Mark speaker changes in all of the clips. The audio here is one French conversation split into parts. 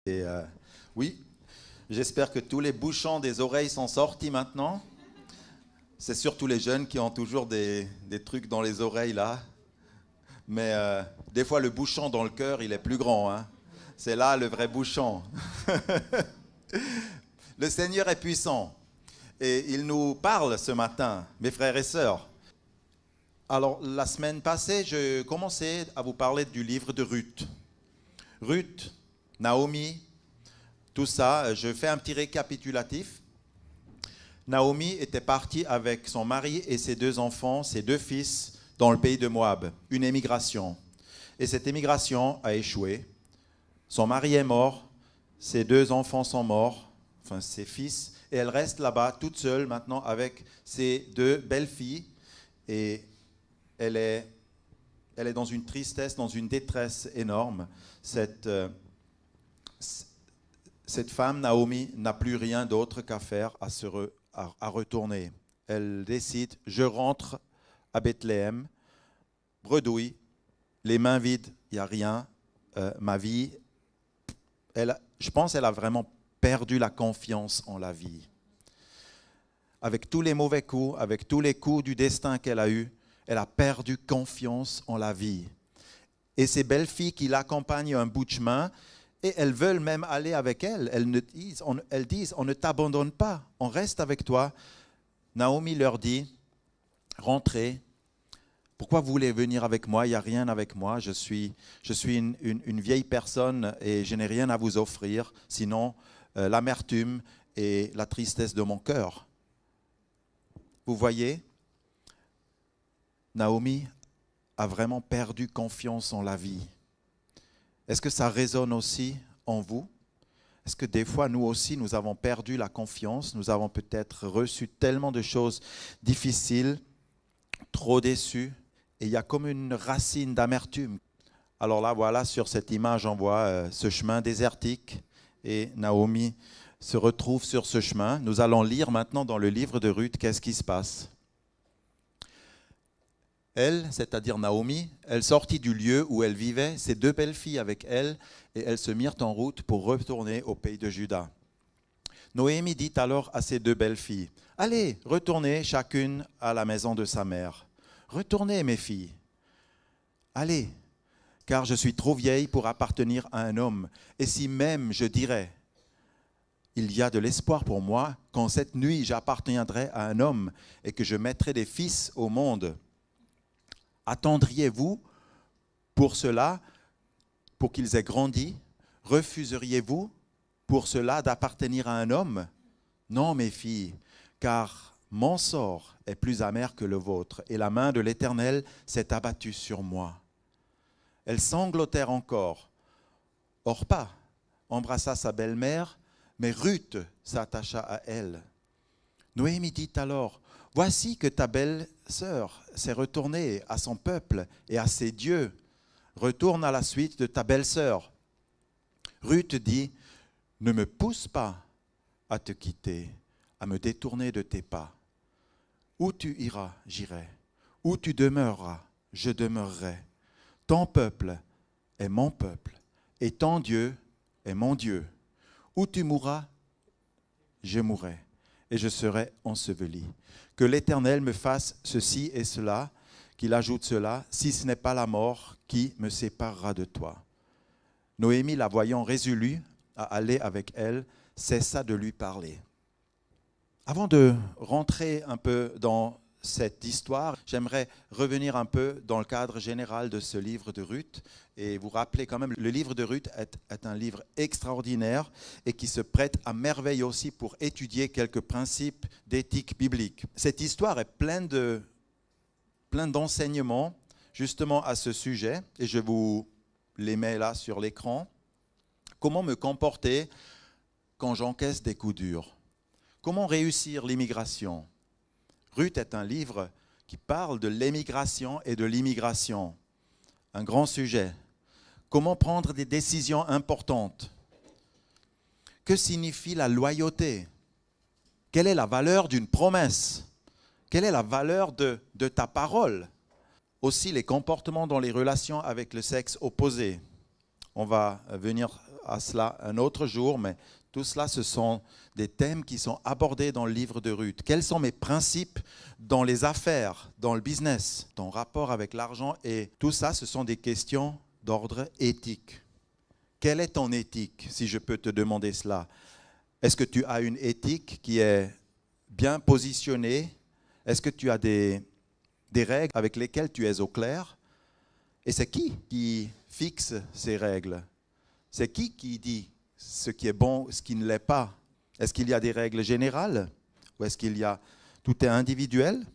Speaker 1: Et oui, j'espère que tous les bouchons des oreilles sont sortis maintenant. C'est surtout les jeunes qui ont toujours des trucs dans les oreilles là. Mais des fois, le bouchon dans le cœur, il est plus grand, hein. C'est là le vrai bouchon. Le Seigneur est puissant. Et il nous parle ce matin, mes frères et sœurs. Alors, la semaine passée, je commençais à vous parler du livre de Ruth. Ruth, Naomi, tout ça, je fais un petit récapitulatif. Naomi était partie avec son mari et ses deux enfants, ses deux fils, dans le pays de Moab, une émigration. Et cette émigration a échoué. Son mari est mort, ses deux enfants sont morts, enfin ses fils, et elle reste là-bas toute seule maintenant avec ses deux belles-filles. Et elle est dans une tristesse, dans une détresse énorme. Cette femme, Naomi, n'a plus rien d'autre qu'à faire, à retourner. Elle décide, je rentre à Bethléem, bredouille, les mains vides, il n'y a rien. Ma vie, je pense qu'elle a vraiment perdu la confiance en la vie. Avec tous les mauvais coups, avec tous les coups du destin qu'elle a eus, elle a perdu confiance en la vie. Et ces belles filles qui l'accompagnent un bout de chemin, et elles veulent même aller avec elle. Elles disent, on ne t'abandonne pas, on reste avec toi. Naomi leur dit, rentrez. Pourquoi vous voulez venir avec moi? Il n'y a rien avec moi. Je suis une vieille personne et je n'ai rien à vous offrir, sinon l'amertume et la tristesse de mon cœur. Vous voyez, Naomi a vraiment perdu confiance en la vie. Est-ce que ça résonne aussi en vous? Est-ce que des fois, nous aussi, nous avons perdu la confiance? Nous avons peut-être reçu tellement de choses difficiles, trop déçus, et il y a comme une racine d'amertume. Alors là, voilà, sur cette image, on voit ce chemin désertique, et Naomi se retrouve sur ce chemin. Nous allons lire maintenant dans le livre de Ruth, qu'est-ce qui se passe. Elle, c'est-à-dire Naomi, elle sortit du lieu où elle vivait, ses deux belles filles avec elle, et elles se mirent en route pour retourner au pays de Juda. Noémie dit alors à ses deux belles filles, « Allez, retournez chacune à la maison de sa mère. Retournez, mes filles. Allez, car je suis trop vieille pour appartenir à un homme. Et si même je dirais, il y a de l'espoir pour moi, quand cette nuit j'appartiendrai à un homme et que je mettrai des fils au monde, attendriez-vous pour cela, pour qu'ils aient grandi? Refuseriez-vous pour cela d'appartenir à un homme? Non, mes filles, car mon sort est plus amer que le vôtre, et la main de l'Éternel s'est abattue sur moi. » Elles sanglotèrent encore. Orpa embrassa sa belle-mère, mais Ruth s'attacha à elle. Noémie dit alors, « Voici que ta belle-sœur s'est retournée à son peuple et à ses dieux. Retourne à la suite de ta belle-sœur. » Ruth dit, « Ne me pousse pas à te quitter, à me détourner de tes pas. Où tu iras, j'irai. Où tu demeureras, je demeurerai. Ton peuple est mon peuple, et ton Dieu est mon Dieu. Où tu mourras, je mourrai, et je serai enseveli. Que l'Éternel me fasse ceci et cela, qu'il ajoute cela, si ce n'est pas la mort qui me séparera de toi. » Noémie, la voyant résolue à aller avec elle, cessa de lui parler. Avant de rentrer un peu dans cette histoire, j'aimerais revenir un peu dans le cadre général de ce livre de Ruth et vous rappeler quand même, le livre de Ruth est un livre extraordinaire et qui se prête à merveille aussi pour étudier quelques principes d'éthique biblique. Cette histoire est pleine d'enseignements justement à ce sujet et je vous les mets là sur l'écran. Comment me comporter quand j'encaisse des coups durs? Comment réussir l'immigration? Ruth est un livre qui parle de l'émigration et de l'immigration. Un grand sujet. Comment prendre des décisions importantes? Que signifie la loyauté? Quelle est la valeur d'une promesse? Quelle est la valeur de ta parole? Aussi les comportements dans les relations avec le sexe opposé. On va venir à cela un autre jour, mais tout cela, ce sont des thèmes qui sont abordés dans le livre de Ruth. Quels sont mes principes dans les affaires, dans le business, ton rapport avec l'argent? Et tout ça, ce sont des questions d'ordre éthique. Quelle est ton éthique, si je peux te demander cela? Est-ce que tu as une éthique qui est bien positionnée? Est-ce que tu as des règles avec lesquelles tu es au clair? Et c'est qui fixe ces règles? C'est qui dit ce qui est bon, ce qui ne l'est pas? Est-ce qu'il y a des règles générales? Ou est-ce qu'il y a tout est individuel?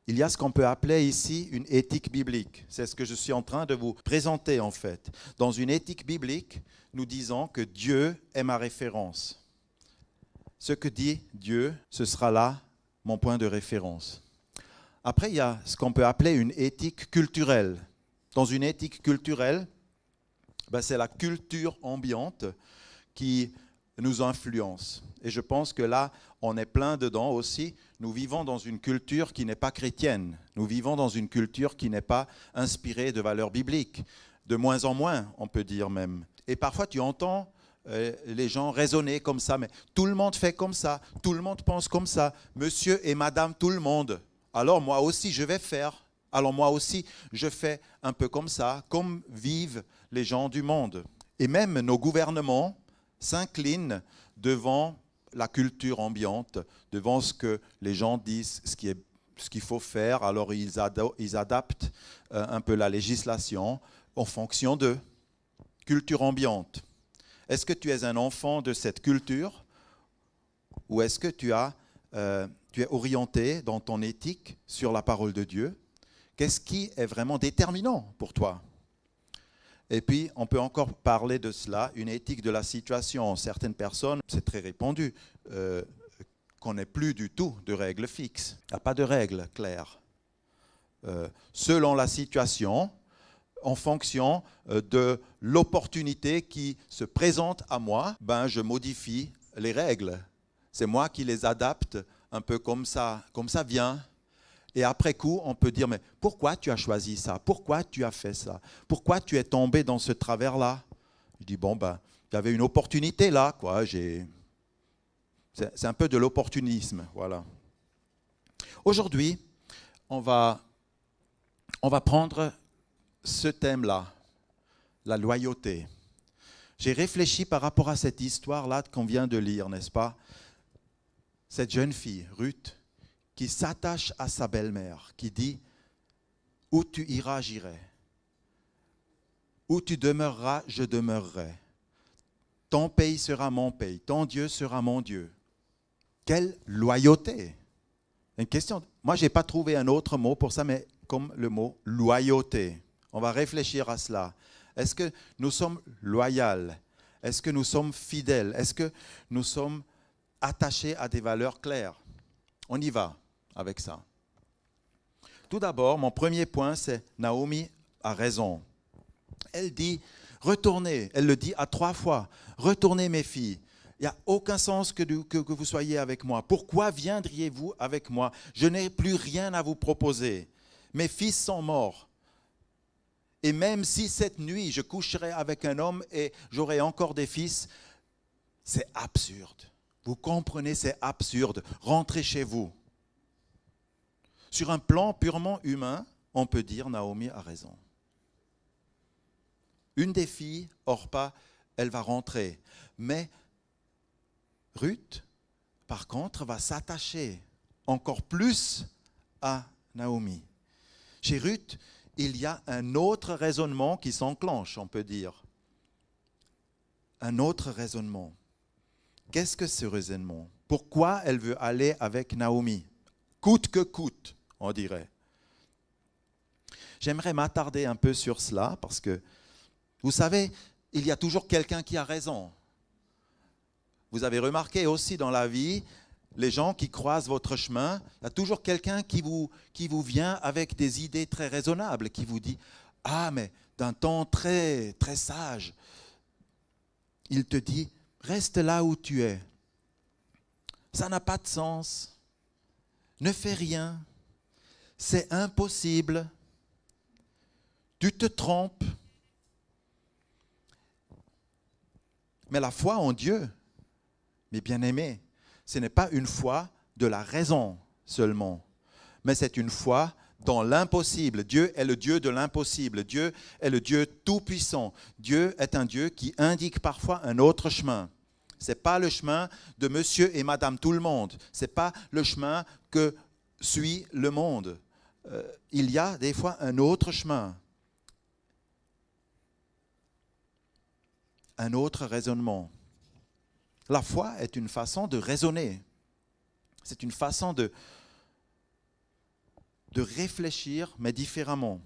Speaker 1: Il y a ce qu'on peut appeler ici une éthique biblique. C'est ce que je suis en train de vous présenter en fait. Dans une éthique biblique, nous disons que Dieu est ma référence. Ce que dit Dieu, ce sera là mon point de référence. Après, il y a ce qu'on peut appeler une éthique culturelle. Dans une éthique culturelle, c'est la culture ambiante qui nous influence. Et je pense que là, on est plein dedans aussi. Nous vivons dans une culture qui n'est pas chrétienne. Nous vivons dans une culture qui n'est pas inspirée de valeurs bibliques. De moins en moins, on peut dire même. Et parfois, tu entends les gens raisonner comme ça, mais tout le monde fait comme ça, tout le monde pense comme ça, monsieur et madame tout le monde. Alors moi aussi, je vais faire. Alors moi aussi, je fais un peu comme ça, comme vivent les gens du monde. Et même nos gouvernements s'inclinent devant la culture ambiante, devant ce que les gens disent, ce qu'il faut faire. Alors ils adaptent un peu la législation en fonction de culture ambiante. Est-ce que tu es un enfant de cette culture ou est-ce que tu es orienté dans ton éthique sur la parole de Dieu? Qu'est-ce qui est vraiment déterminant pour toi? Et puis, on peut encore parler de cela, une éthique de la situation. Certaines personnes, c'est très répandu, qu'on n'ait plus du tout de règles fixes. Il n'y a pas de règles claires. Selon la situation, en fonction de l'opportunité qui se présente à moi, je modifie les règles. C'est moi qui les adapte un peu comme ça vient. Et après coup, on peut dire, mais pourquoi tu as choisi ça? Pourquoi tu as fait ça? Pourquoi tu es tombé dans ce travers-là? Je dis, il y avait une opportunité là, quoi. C'est un peu de l'opportunisme, voilà. Aujourd'hui, on va prendre ce thème-là, la loyauté. J'ai réfléchi par rapport à cette histoire-là qu'on vient de lire, n'est-ce pas? Cette jeune fille, Ruth, qui s'attache à sa belle-mère, qui dit « Où tu iras, j'irai. Où tu demeureras, je demeurerai. Ton pays sera mon pays, ton Dieu sera mon Dieu. » Quelle loyauté! Une question. Moi, je n'ai pas trouvé un autre mot pour ça, mais comme le mot loyauté. On va réfléchir à cela. Est-ce que nous sommes loyaux? Est-ce que nous sommes fidèles? Est-ce que nous sommes attachés à des valeurs claires? On y va avec ça. Tout d'abord, mon premier point, c'est Naomi a raison. Elle dit, retournez, elle le dit à 3 fois, retournez mes filles. Il n'y a aucun sens que vous soyez avec moi. Pourquoi viendriez-vous avec moi? Je n'ai plus rien à vous proposer. Mes fils sont morts. Et même si cette nuit, je coucherai avec un homme et j'aurai encore des fils, c'est absurde. Vous comprenez, c'est absurde. Rentrez chez vous. Sur un plan purement humain, on peut dire Naomi a raison. Une des filles, Orpa, elle va rentrer. Mais Ruth, par contre, va s'attacher encore plus à Naomi. Chez Ruth, il y a un autre raisonnement qui s'enclenche, on peut dire. Un autre raisonnement. Qu'est-ce que ce raisonnement? Pourquoi elle veut aller avec Naomi? Coûte que coûte, on dirait. J'aimerais m'attarder un peu sur cela parce que, vous savez, il y a toujours quelqu'un qui a raison. Vous avez remarqué aussi dans la vie, les gens qui croisent votre chemin, il y a toujours quelqu'un qui vous vient avec des idées très raisonnables, qui vous dit « Ah, mais d'un ton très, très sage. » Il te dit « Reste là où tu es. Ça n'a pas de sens. Ne fais rien. C'est impossible. Tu te trompes. » Mais la foi en Dieu, mes bien-aimés, ce n'est pas une foi de la raison seulement, mais c'est une foi dans l'impossible. Dieu est le Dieu de l'impossible. Dieu est le Dieu tout-puissant. Dieu est un Dieu qui indique parfois un autre chemin. Ce n'est pas le chemin de monsieur et madame tout le monde. Ce n'est pas le chemin que suit le monde. Il y a des fois un autre chemin, un autre raisonnement. La foi est une façon de raisonner. C'est une façon de réfléchir, mais différemment.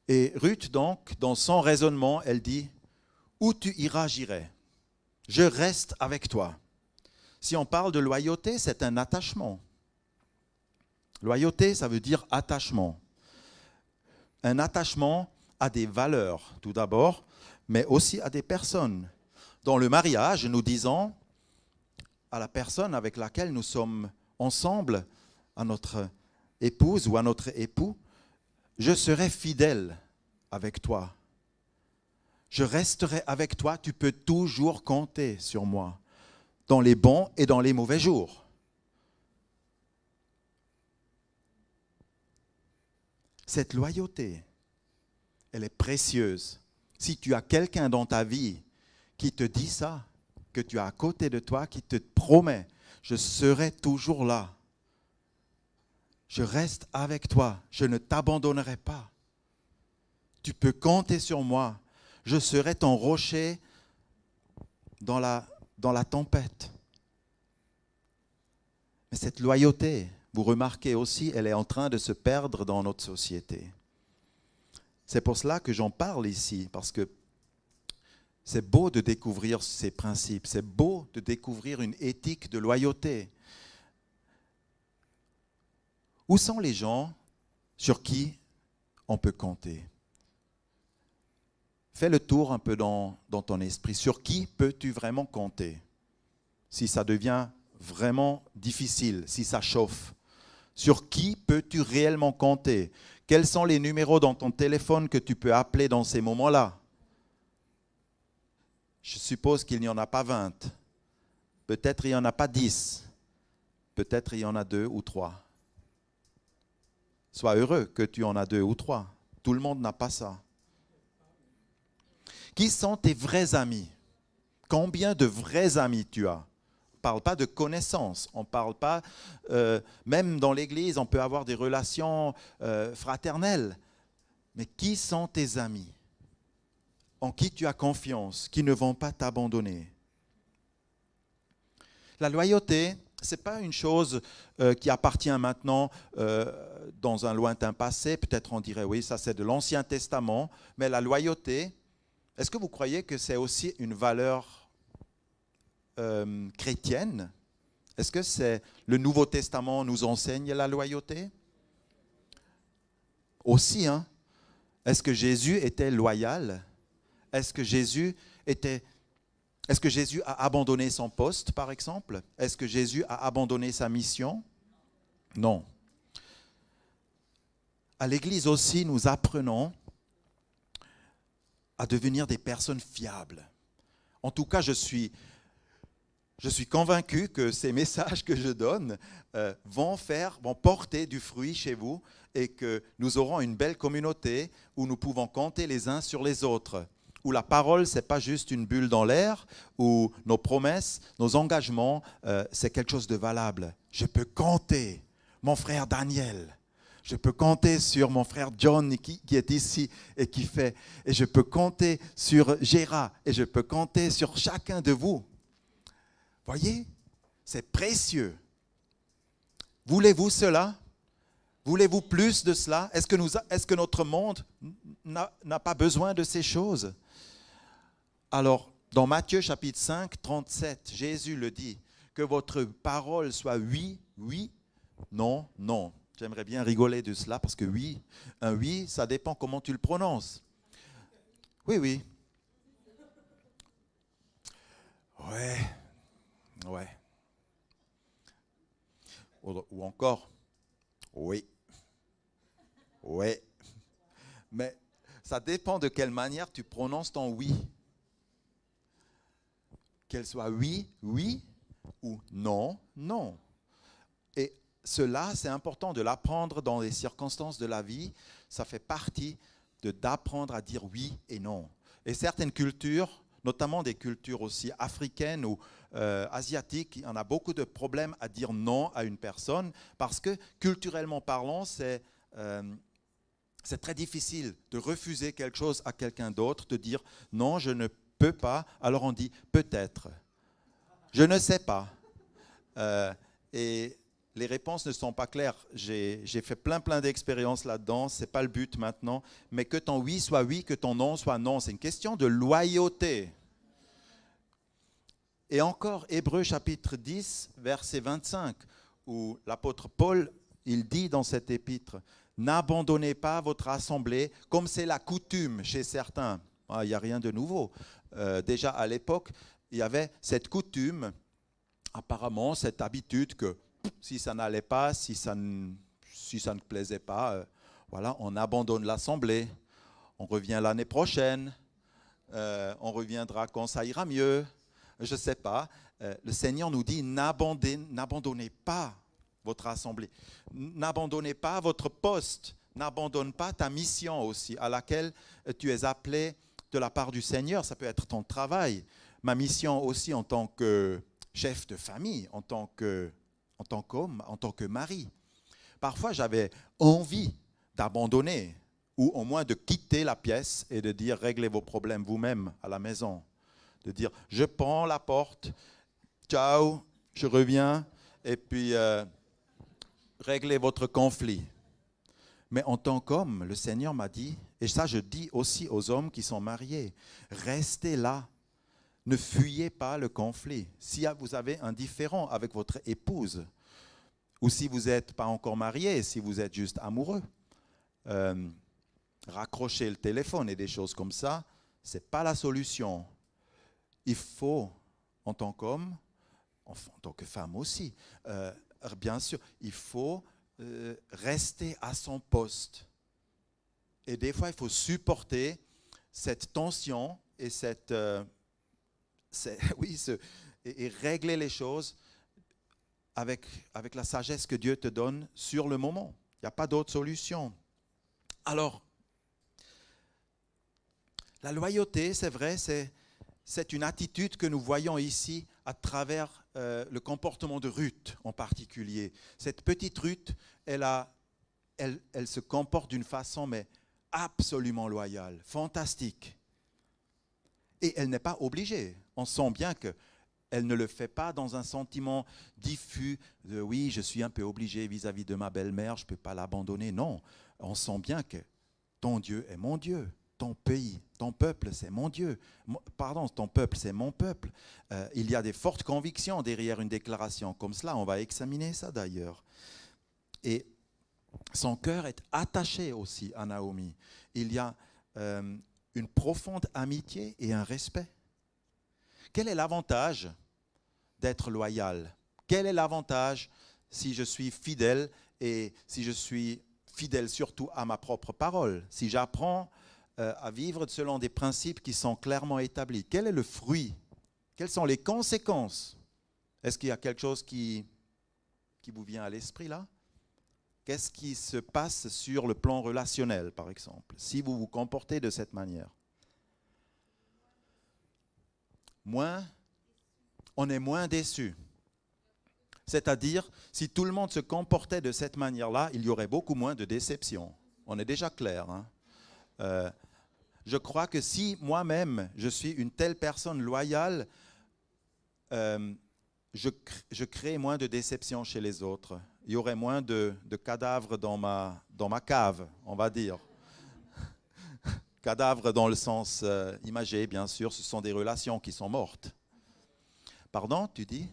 Speaker 1: Et Ruth, donc, dans son raisonnement, elle dit, « Où tu iras, j'irai. Je reste avec toi. » Si on parle de loyauté, c'est un attachement. Loyauté, ça veut dire attachement. Un attachement à des valeurs, tout d'abord, mais aussi à des personnes. Dans le mariage, nous disons à la personne avec laquelle nous sommes ensemble, à notre épouse ou à notre époux, je serai fidèle avec toi. Je resterai avec toi, tu peux toujours compter sur moi, dans les bons et dans les mauvais jours. Cette loyauté, elle est précieuse. Si tu as quelqu'un dans ta vie qui te dit ça, que tu as à côté de toi, qui te promet, je serai toujours là. Je reste avec toi, je ne t'abandonnerai pas. Tu peux compter sur moi. Je serai ton rocher dans la tempête. Mais cette loyauté, vous remarquez aussi, elle est en train de se perdre dans notre société. C'est pour cela que j'en parle ici, parce que c'est beau de découvrir ces principes, c'est beau de découvrir une éthique de loyauté. Où sont les gens sur qui on peut compter? Fais le tour un peu dans ton esprit. Sur qui peux-tu vraiment compter? Si ça devient vraiment difficile, si ça chauffe, sur qui peux-tu réellement compter? Quels sont les numéros dans ton téléphone que tu peux appeler dans ces moments-là? Je suppose qu'il n'y en a pas 20. Peut-être il n'y en a pas 10. Peut-être il y en a 2 ou 3. Sois heureux que tu en as 2 ou 3. Tout le monde n'a pas ça. Qui sont tes vrais amis? Combien de vrais amis tu as? On ne parle pas de connaissances, on ne parle pas, même dans l'Église, on peut avoir des relations fraternelles. Mais qui sont tes amis? En qui tu as confiance, qui ne vont pas t'abandonner? La loyauté, ce n'est pas une chose qui appartient maintenant dans un lointain passé. Peut-être on dirait, oui, ça c'est de l'Ancien Testament, mais la loyauté, est-ce que vous croyez que c'est aussi une valeur chrétienne? Est-ce que le Nouveau Testament nous enseigne la loyauté? Aussi, hein? Est-ce que Jésus était loyal? Est-ce que Jésus a abandonné son poste, par exemple? Est-ce que Jésus a abandonné sa mission? Non. À l'Église aussi, nous apprenons à devenir des personnes fiables. En tout cas, je suis convaincu que ces messages que je donne vont porter du fruit chez vous et que nous aurons une belle communauté où nous pouvons compter les uns sur les autres, où la parole, ce n'est pas juste une bulle dans l'air, où nos promesses, nos engagements, c'est quelque chose de valable. Je peux compter mon frère Daniel. Je peux compter sur mon frère John qui est ici et qui fait. Et je peux compter sur Gérard et je peux compter sur chacun de vous. Voyez, c'est précieux. Voulez-vous cela? Voulez-vous plus de cela? Est-ce que notre monde n'a pas besoin de ces choses? Alors, dans Matthieu chapitre 5, 37, Jésus le dit, que votre parole soit oui, oui, non, non. J'aimerais bien rigoler de cela parce que oui, un oui, ça dépend comment tu le prononces. Oui, oui. Ouais, ouais. Ou encore, oui, oui. Mais Ça dépend de quelle manière tu prononces ton oui. Qu'elle soit oui, oui, ou non, non. Et cela, c'est important de l'apprendre dans les circonstances de la vie. Ça fait partie d'apprendre à dire oui et non. Et certaines cultures, notamment des cultures aussi africaines ou asiatiques, on a beaucoup de problèmes à dire non à une personne parce que culturellement parlant, c'est très difficile de refuser quelque chose à quelqu'un d'autre, de dire non, je ne peux pas. Alors on dit peut-être, je ne sais pas. Et les réponses ne sont pas claires. J'ai fait plein d'expériences là-dedans. Ce n'est pas le but maintenant. Mais que ton oui soit oui, que ton non soit non. C'est une question de loyauté. Et encore, Hébreux chapitre 10, verset 25, où l'apôtre Paul, il dit dans cet épître, « N'abandonnez pas votre assemblée comme c'est la coutume chez certains. » Il n'y a rien de nouveau. Déjà à l'époque, il y avait cette coutume, apparemment cette habitude que si ça n'allait pas, si ça ne plaisait pas, voilà, on abandonne l'assemblée, on revient l'année prochaine, on reviendra quand ça ira mieux, je ne sais pas. Le Seigneur nous dit n'abandonnez pas votre assemblée, n'abandonnez pas votre poste, n'abandonne pas ta mission aussi à laquelle tu es appelé de la part du Seigneur. Ça peut être ton travail, ma mission aussi en tant que chef de famille, en tant qu'homme, en tant que mari. Parfois, j'avais envie d'abandonner ou au moins de quitter la pièce et de dire réglez vos problèmes vous-même à la maison. De dire je prends la porte, ciao, je reviens et puis réglez votre conflit. Mais en tant qu'homme, le Seigneur m'a dit, et ça je dis aussi aux hommes qui sont mariés, restez là. Ne fuyez pas le conflit. Si vous avez un différend avec votre épouse, ou si vous n'êtes pas encore marié, si vous êtes juste amoureux, raccrocher le téléphone et des choses comme ça, ce n'est pas la solution. Il faut, en tant qu'homme, en tant que femme aussi, bien sûr, il faut rester à son poste. Et des fois, il faut supporter cette tension et cette... et régler les choses avec la sagesse que Dieu te donne sur le moment. Il n'y a pas d'autre solution. Alors, la loyauté, c'est vrai, c'est une attitude que nous voyons ici à travers le comportement de Ruth en particulier. Cette petite Ruth, elle se comporte d'une façon mais absolument loyale, fantastique. Et elle n'est pas obligée. On sent bien qu'elle ne le fait pas dans un sentiment diffus de « oui, je suis un peu obligé vis-à-vis de ma belle-mère, je ne peux pas l'abandonner ». Non, on sent bien que ton Dieu est mon Dieu, ton pays, ton peuple, c'est mon Dieu. Pardon, ton peuple, c'est mon peuple. Il y a des fortes convictions derrière une déclaration comme cela. On va examiner ça d'ailleurs. Et son cœur est attaché aussi à Naomi. Il y a... une profonde amitié et un respect. Quel est l'avantage d'être loyal? Quel est l'avantage si je suis fidèle et si je suis fidèle surtout à ma propre parole? Si j'apprends à vivre selon des principes qui sont clairement établis, quel est le fruit? Quelles sont les conséquences? Est-ce qu'il y a quelque chose qui vous vient à l'esprit là? Qu'est-ce qui se passe sur le plan relationnel, par exemple, si vous vous comportez de cette manière? On est moins déçu. C'est-à-dire, si tout le monde se comportait de cette manière-là, il y aurait beaucoup moins de déception. On est déjà clair. Hein? Je crois que si moi-même, je suis une telle personne loyale, je crée moins de déception chez les autres. Il y aurait moins de cadavres dans ma cave, on va dire. Cadavres dans le sens imagé, bien sûr, ce sont des relations qui sont mortes. Pardon, tu dis?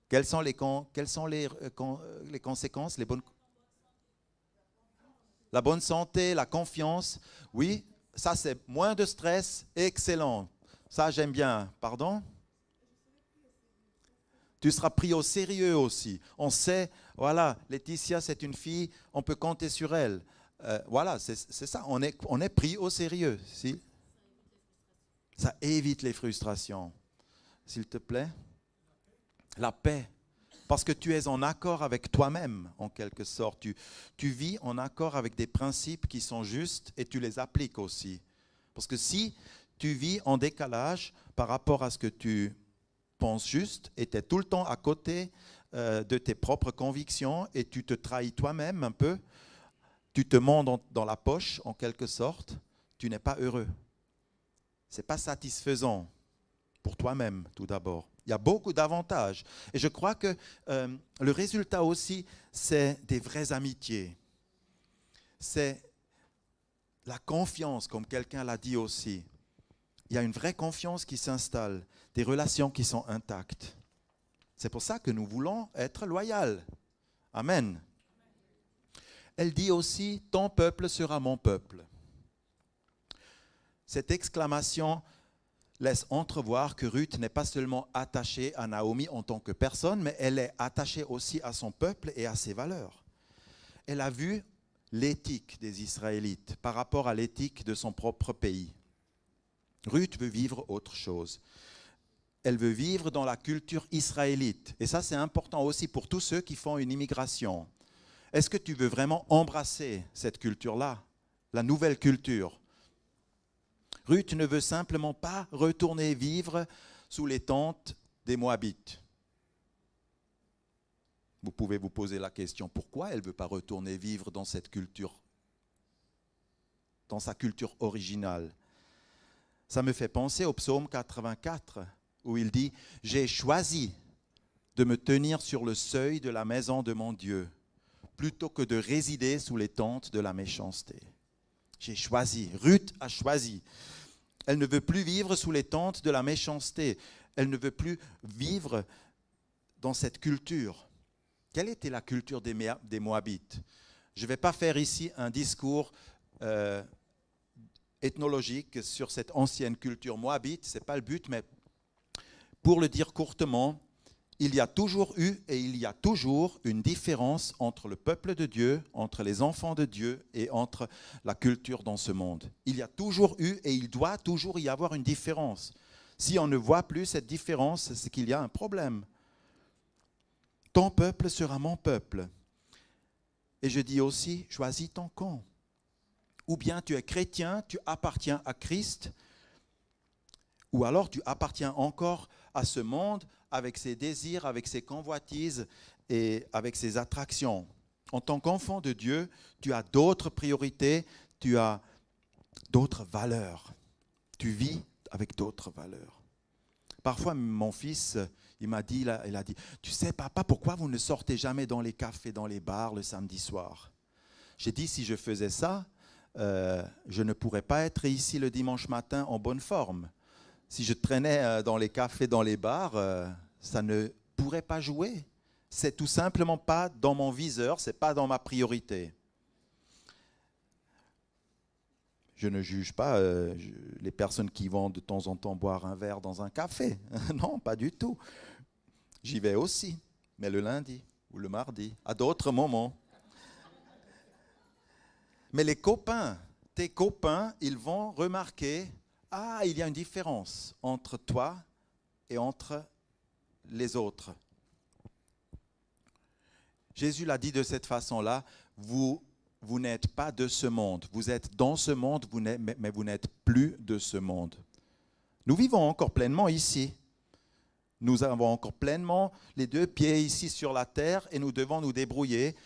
Speaker 1: Quelles sont les conséquences, la bonne santé, la confiance? Oui, ça c'est moins de stress, excellent. Ça j'aime bien. Pardon? Tu seras pris au sérieux aussi. On sait, voilà, Laetitia, c'est une fille, on peut compter sur elle. Voilà, c'est ça. On est pris au sérieux. Si? Ça évite les frustrations. S'il te plaît. La paix. Parce que tu es en accord avec toi-même, en quelque sorte. Tu vis en accord avec des principes qui sont justes et tu les appliques aussi. Parce que si tu vis en décalage par rapport à ce que tu penses juste et tu es tout le temps à côté de tes propres convictions et tu te trahis toi-même un peu, tu te mens dans la poche en quelque sorte, tu n'es pas heureux. Ce n'est pas satisfaisant pour toi-même tout d'abord. Il y a beaucoup d'avantages. Et je crois que le résultat aussi, c'est des vraies amitiés. C'est la confiance, comme quelqu'un l'a dit aussi. Il y a une vraie confiance qui s'installe, des relations qui sont intactes. C'est pour ça que nous voulons être loyaux. Amen. Elle dit aussi, ton peuple sera mon peuple. Cette exclamation laisse entrevoir que Ruth n'est pas seulement attachée à Naomi en tant que personne, mais elle est attachée aussi à son peuple et à ses valeurs. Elle a vu l'éthique des Israélites par rapport à l'éthique de son propre pays. Ruth veut vivre autre chose. Elle veut vivre dans la culture israélite. Et ça, c'est important aussi pour tous ceux qui font une immigration. Est-ce que tu veux vraiment embrasser cette culture-là, la nouvelle culture ? Ruth ne veut simplement pas retourner vivre sous les tentes des Moabites. Vous pouvez vous poser la question, pourquoi elle ne veut pas retourner vivre dans cette culture, dans sa culture originale ? Ça me fait penser au psaume 84, où il dit « J'ai choisi de me tenir sur le seuil de la maison de mon Dieu, plutôt que de résider sous les tentes de la méchanceté. » J'ai choisi, Ruth a choisi. Elle ne veut plus vivre sous les tentes de la méchanceté. Elle ne veut plus vivre dans cette culture. Quelle était la culture des Moabites ? Je ne vais pas faire ici un discours ethnologique sur cette ancienne culture moabite, ce n'est pas le but, mais pour le dire courtement, il y a toujours eu et il y a toujours une différence entre le peuple de Dieu, entre les enfants de Dieu et entre la culture dans ce monde. Il y a toujours eu et il doit toujours y avoir une différence. Si on ne voit plus cette différence, c'est qu'il y a un problème. Ton peuple sera mon peuple. Et je dis aussi, choisis ton camp. Ou bien tu es chrétien, tu appartiens à Christ, ou alors tu appartiens encore à ce monde avec ses désirs, avec ses convoitises et avec ses attractions. En tant qu'enfant de Dieu, tu as d'autres priorités, tu as d'autres valeurs. Tu vis avec d'autres valeurs. Parfois, mon fils, il a dit, tu sais papa, pourquoi vous ne sortez jamais dans les cafés, dans les bars le samedi soir ? J'ai dit, si je faisais ça, je ne pourrais pas être ici le dimanche matin en bonne forme. Si je traînais dans les cafés, dans les bars, ça ne pourrait pas jouer. C'est tout simplement pas dans mon viseur, c'est pas dans ma priorité. Je ne juge pas les personnes qui vont de temps en temps boire un verre dans un café. Non, pas du tout. J'y vais aussi, mais le lundi ou le mardi, à d'autres moments. Mais les copains, tes copains, ils vont remarquer, il y a une différence entre toi et entre les autres. Jésus l'a dit de cette façon-là, vous n'êtes pas de ce monde. Vous êtes dans ce monde, mais vous n'êtes plus de ce monde. Nous vivons encore pleinement ici. Nous avons encore pleinement les deux pieds ici sur la terre et nous devons nous débrouiller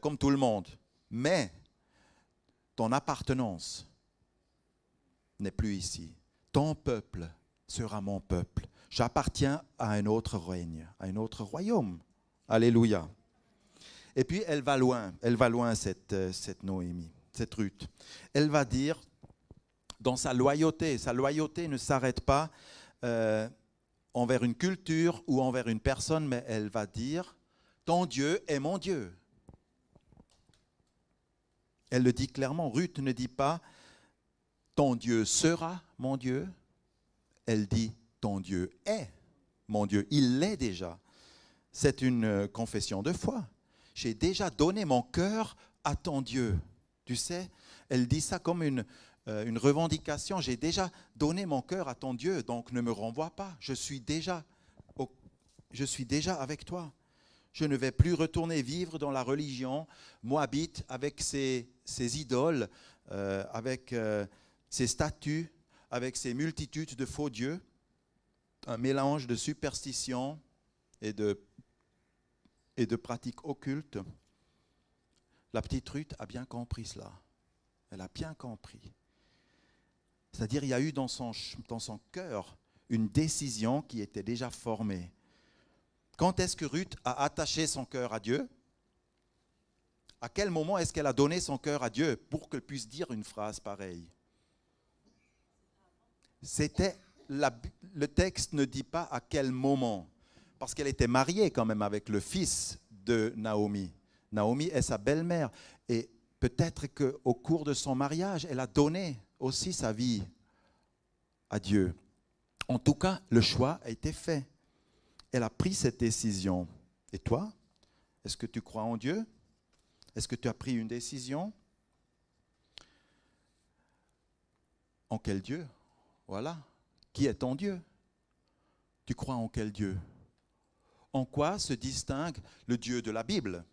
Speaker 1: comme tout le monde. Mais ton appartenance n'est plus ici. Ton peuple sera mon peuple. J'appartiens à un autre règne, à un autre royaume. Alléluia. Et puis elle va loin cette Noémie, cette Ruth. Elle va dire, dans sa loyauté ne s'arrête pas envers une culture ou envers une personne, mais elle va dire, ton Dieu est mon Dieu. Elle le dit clairement, Ruth ne dit pas, ton Dieu sera mon Dieu. Elle dit, ton Dieu est mon Dieu. Il l'est déjà. C'est une confession de foi. J'ai déjà donné mon cœur à ton Dieu. Tu sais, elle dit ça comme une revendication. J'ai déjà donné mon cœur à ton Dieu, donc ne me renvoie pas. Je suis déjà avec toi. Je ne vais plus retourner vivre dans la religion moabite avec ses idoles, avec ses statues, avec ses multitudes de faux dieux, un mélange de superstition et de pratiques occultes. La petite Ruth a bien compris cela. Elle a bien compris. C'est-à-dire, il y a eu dans son cœur une décision qui était déjà formée. Quand est-ce que Ruth a attaché son cœur à Dieu? À quel moment est-ce qu'elle a donné son cœur à Dieu pour qu'elle puisse dire une phrase pareille? Le texte ne dit pas à quel moment, parce qu'elle était mariée quand même avec le fils de Naomi. Naomi est sa belle-mère. Et peut-être qu'au cours de son mariage, elle a donné aussi sa vie à Dieu. En tout cas, le choix a été fait. Elle a pris cette décision. Et toi, est-ce que tu crois en Dieu? Est-ce que tu as pris une décision? En quel Dieu? Voilà. Qui est ton Dieu? Tu crois en quel Dieu? En quoi se distingue le Dieu de la Bible?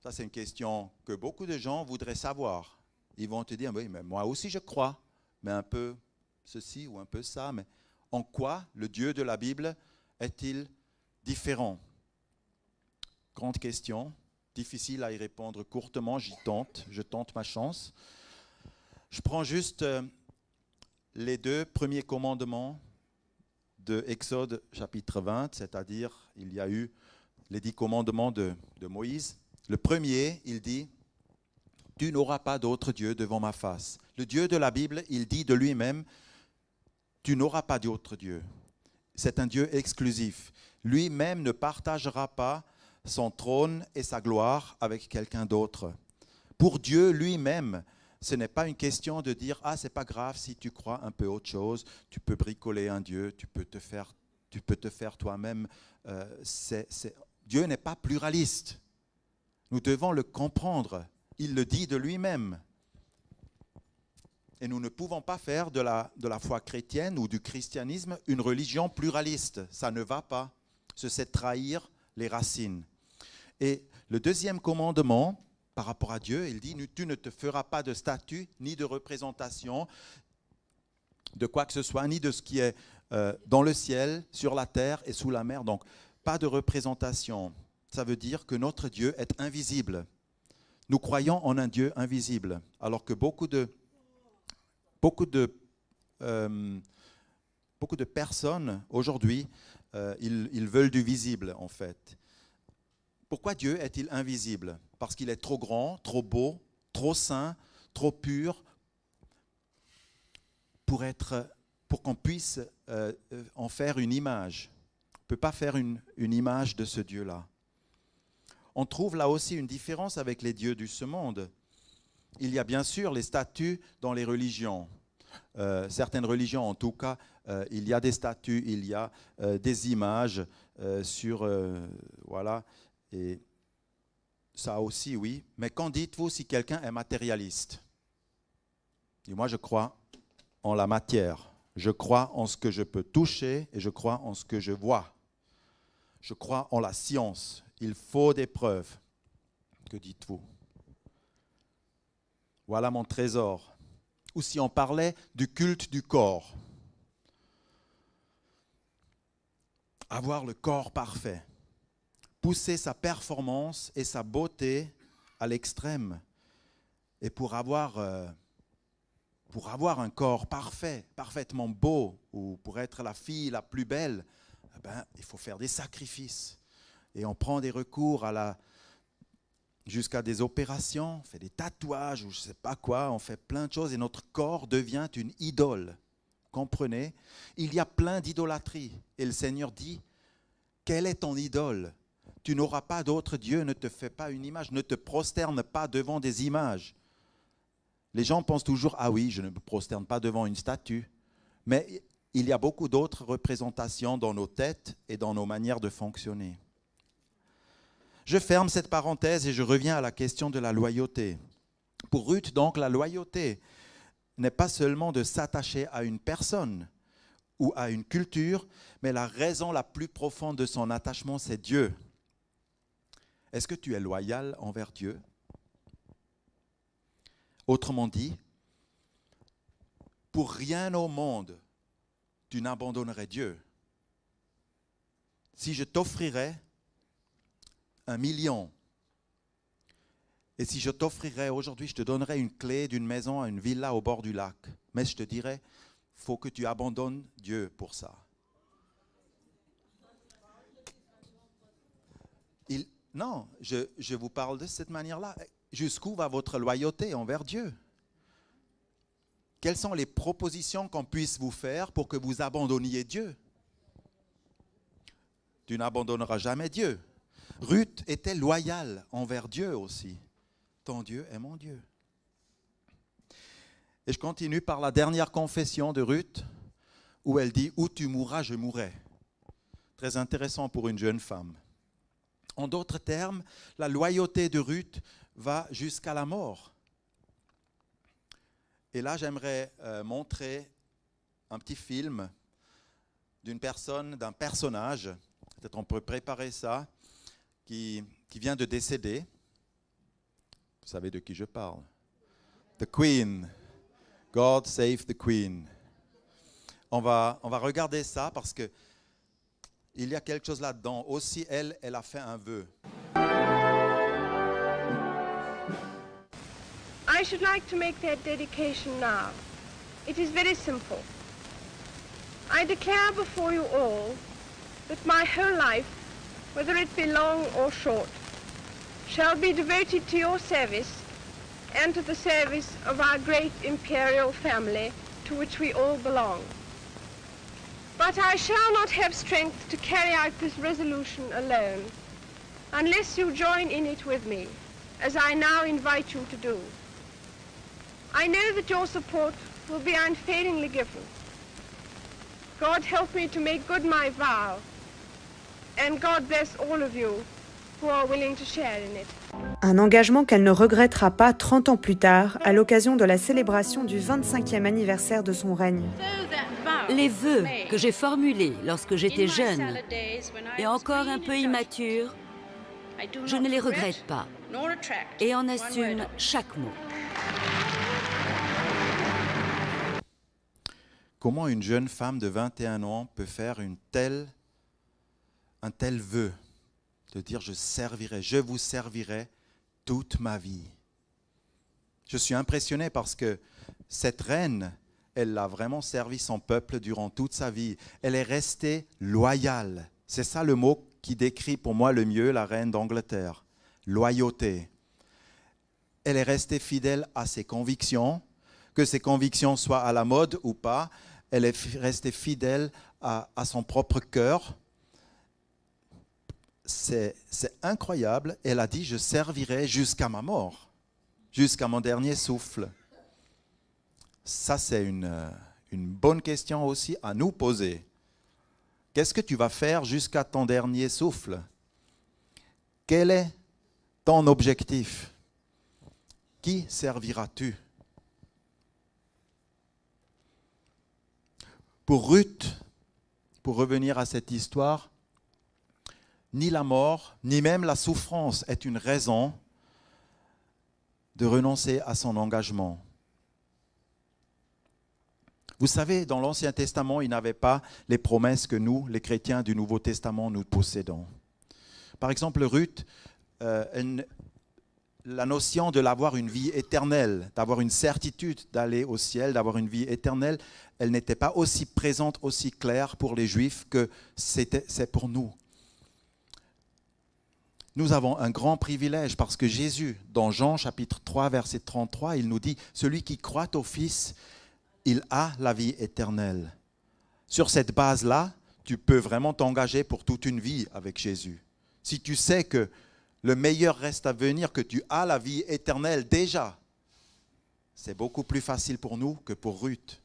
Speaker 1: Ça, c'est une question que beaucoup de gens voudraient savoir. Ils vont te dire, oui, mais moi aussi je crois, mais un peu ceci ou un peu ça. Mais en quoi le Dieu de la Bible est-il différent? Grande question, difficile à y répondre courtement, je tente ma chance. Je prends juste les 2 premiers commandements de Exode chapitre 20, c'est-à-dire il y a eu les 10 commandements de Moïse. Le premier, il dit, « Tu n'auras pas d'autre Dieu devant ma face. » Le Dieu de la Bible, il dit de lui-même, « Tu n'auras pas d'autre Dieu. » C'est un Dieu exclusif. Lui-même ne partagera pas son trône et sa gloire avec quelqu'un d'autre. Pour Dieu lui-même, ce n'est pas une question de dire « Ah, c'est pas grave si tu crois un peu autre chose, tu peux bricoler un Dieu, tu peux te faire toi-même. » Dieu n'est pas pluraliste. Nous devons le comprendre. Il le dit de lui-même. Et nous ne pouvons pas faire de la foi chrétienne ou du christianisme une religion pluraliste. Ça ne va pas. C'est trahir les racines. Et le deuxième commandement, par rapport à Dieu, il dit « Tu ne te feras pas de statue, ni de représentation de quoi que ce soit, ni de ce qui est dans le ciel, sur la terre et sous la mer. » Donc, pas de représentation. Ça veut dire que notre Dieu est invisible. Nous croyons en un Dieu invisible, alors que beaucoup de personnes aujourd'hui, ils veulent du visible en fait. Pourquoi Dieu est-il invisible? Parce qu'il est trop grand, trop beau, trop saint, trop pur pour qu'on puisse en faire une image. On ne peut pas faire une image de ce Dieu-là. On trouve là aussi une différence avec les dieux de ce monde. Il y a bien sûr les statues dans les religions. Certaines religions, en tout cas, il y a des statues, il y a des images voilà. Et ça aussi, oui. Mais qu'en dites-vous si quelqu'un est matérialiste? Et moi, je crois en la matière. Je crois en ce que je peux toucher et je crois en ce que je vois. Je crois en la science. Il faut des preuves. Que dites-vous? Voilà mon trésor. Ou si on parlait du culte du corps. Avoir le corps parfait. Pousser sa performance et sa beauté à l'extrême. Et pour avoir un corps parfait, parfaitement beau, ou pour être la fille la plus belle, il faut faire des sacrifices. Et on prend des recours jusqu'à des opérations, on fait des tatouages ou je ne sais pas quoi, on fait plein de choses et notre corps devient une idole. Comprenez? Il y a plein d'idolâtries. Et le Seigneur dit, quelle est ton idole? Tu n'auras pas d'autre Dieu, ne te fais pas une image, ne te prosterne pas devant des images. Les gens pensent toujours, ah oui, je ne me prosterne pas devant une statue. Mais il y a beaucoup d'autres représentations dans nos têtes et dans nos manières de fonctionner. Je ferme cette parenthèse et je reviens à la question de la loyauté. Pour Ruth, donc, la loyauté n'est pas seulement de s'attacher à une personne ou à une culture, mais la raison la plus profonde de son attachement, c'est Dieu. Est-ce que tu es loyal envers Dieu? Autrement dit, pour rien au monde, tu n'abandonnerais Dieu. Si je t'offrirais 1 million, et si je t'offrirais aujourd'hui, je te donnerais une clé d'une maison, une villa au bord du lac, mais je te dirais, il faut que tu abandonnes Dieu pour ça. Non, je vous parle de cette manière-là. Jusqu'où va votre loyauté envers Dieu? Quelles sont les propositions qu'on puisse vous faire pour que vous abandonniez Dieu? Tu n'abandonneras jamais Dieu. Ruth était loyale envers Dieu aussi. Ton Dieu est mon Dieu. Et je continue par la dernière confession de Ruth, où elle dit « Où tu mourras, je mourrai ». Très intéressant pour une jeune femme. En d'autres termes, la loyauté de Ruth va jusqu'à la mort. Et là, j'aimerais montrer un petit film d'une personne, d'un personnage, peut-être on peut préparer ça, qui vient de décéder. Vous savez de qui je parle. The Queen. God save the Queen. On va regarder ça parce que il y a quelque chose là-dedans. Aussi, elle a fait un vœu.
Speaker 2: I should like to make that dedication now. It is very simple. I declare before you all that my whole life, whether it be long or short, shall be devoted to your service and to the service of our great imperial family to which we all belong. But I shall not have strength to carry out this resolution alone, unless you join in it with me, as I now invite you to do. I know that your support will be unfailingly given. God help me to make good my vow, and God bless all of you who are willing to share in it.
Speaker 3: Un engagement qu'elle ne regrettera pas 30 ans plus tard, à l'occasion de la célébration du 25e anniversaire de son règne.
Speaker 4: Les vœux que j'ai formulés lorsque j'étais jeune et encore un peu immature, je ne les regrette pas et en assume chaque mot.
Speaker 1: Comment une jeune femme de 21 ans peut faire un tel vœu, de dire je vous servirai toute ma vie. Je suis impressionné parce que cette reine, elle a vraiment servi son peuple durant toute sa vie. Elle est restée loyale. C'est ça le mot qui décrit pour moi le mieux la reine d'Angleterre. Loyauté. Elle est restée fidèle à ses convictions, que ses convictions soient à la mode ou pas. Elle est restée fidèle à son propre cœur. C'est incroyable. Elle a dit, je servirai jusqu'à ma mort, jusqu'à mon dernier souffle. Ça, c'est une bonne question aussi à nous poser. Qu'est-ce que tu vas faire jusqu'à ton dernier souffle? Quel est ton objectif? Qui serviras-tu? Pour Ruth, pour revenir à cette histoire, ni la mort, ni même la souffrance est une raison de renoncer à son engagement. Vous savez, dans l'Ancien Testament, il n'avait pas les promesses que nous, les chrétiens du Nouveau Testament, nous possédons. Par exemple, Ruth, la notion de l'avoir une vie éternelle, d'avoir une certitude d'aller au ciel, d'avoir une vie éternelle, elle n'était pas aussi présente, aussi claire pour les Juifs que c'est pour nous. Nous avons un grand privilège parce que Jésus, dans Jean chapitre 3, verset 33, il nous dit « Celui qui croit au Fils, il a la vie éternelle. » Sur cette base-là, tu peux vraiment t'engager pour toute une vie avec Jésus. Si tu sais que le meilleur reste à venir, que tu as la vie éternelle déjà, c'est beaucoup plus facile pour nous que pour Ruth.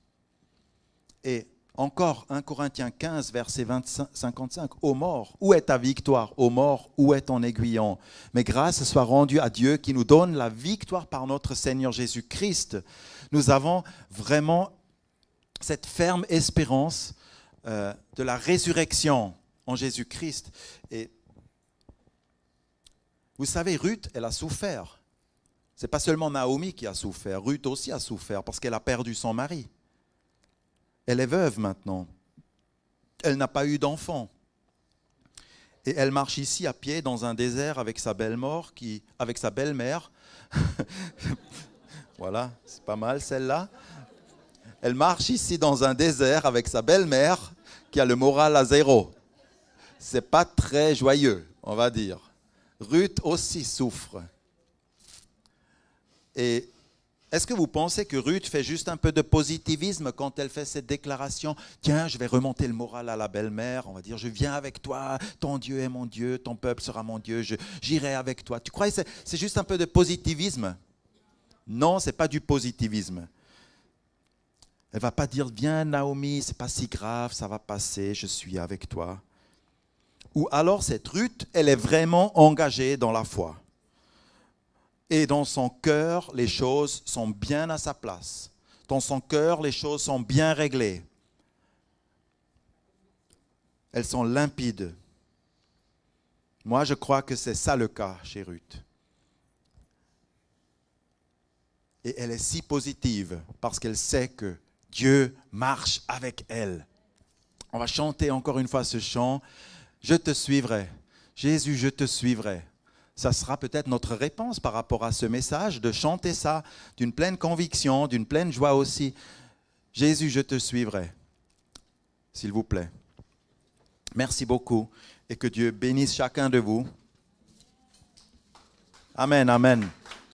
Speaker 1: Et Encore 1 Corinthiens 15, verset 55. Ô mort, où est ta victoire? Ô mort, où est ton aiguillon? Mais grâce soit rendue à Dieu qui nous donne la victoire par notre Seigneur Jésus-Christ. Nous avons vraiment cette ferme espérance de la résurrection en Jésus-Christ. Et vous savez, Ruth, elle a souffert. Ce n'est pas seulement Naomi qui a souffert, Ruth aussi a souffert parce qu'elle a perdu son mari. Elle est veuve maintenant. Elle n'a pas eu d'enfant. Et elle marche ici à pied dans un désert avec sa belle-mère. Voilà, c'est pas mal celle-là. Elle marche ici dans un désert avec sa belle-mère qui a le moral à zéro. C'est pas très joyeux, on va dire. Ruth aussi souffre. Et est-ce que vous pensez que Ruth fait juste un peu de positivisme quand elle fait cette déclaration? Tiens, je vais remonter le moral à la belle-mère. On va dire, je viens avec toi, ton Dieu est mon Dieu, ton peuple sera mon Dieu, j'irai avec toi. Tu crois que c'est juste un peu de positivisme? Non, ce n'est pas du positivisme. Elle ne va pas dire, viens Naomi, ce n'est pas si grave, ça va passer, je suis avec toi. Ou alors cette Ruth, elle est vraiment engagée dans la foi. Et dans son cœur, les choses sont bien à sa place. Dans son cœur, les choses sont bien réglées. Elles sont limpides. Moi, je crois que c'est ça le cas chez Ruth. Et elle est si positive parce qu'elle sait que Dieu marche avec elle. On va chanter encore une fois ce chant. Je te suivrai. Jésus, je te suivrai. Ça sera peut-être notre réponse par rapport à ce message, de chanter ça d'une pleine conviction, d'une pleine joie aussi. Jésus, je te suivrai. S'il vous plaît. Merci beaucoup et que Dieu bénisse chacun de vous. Amen, amen.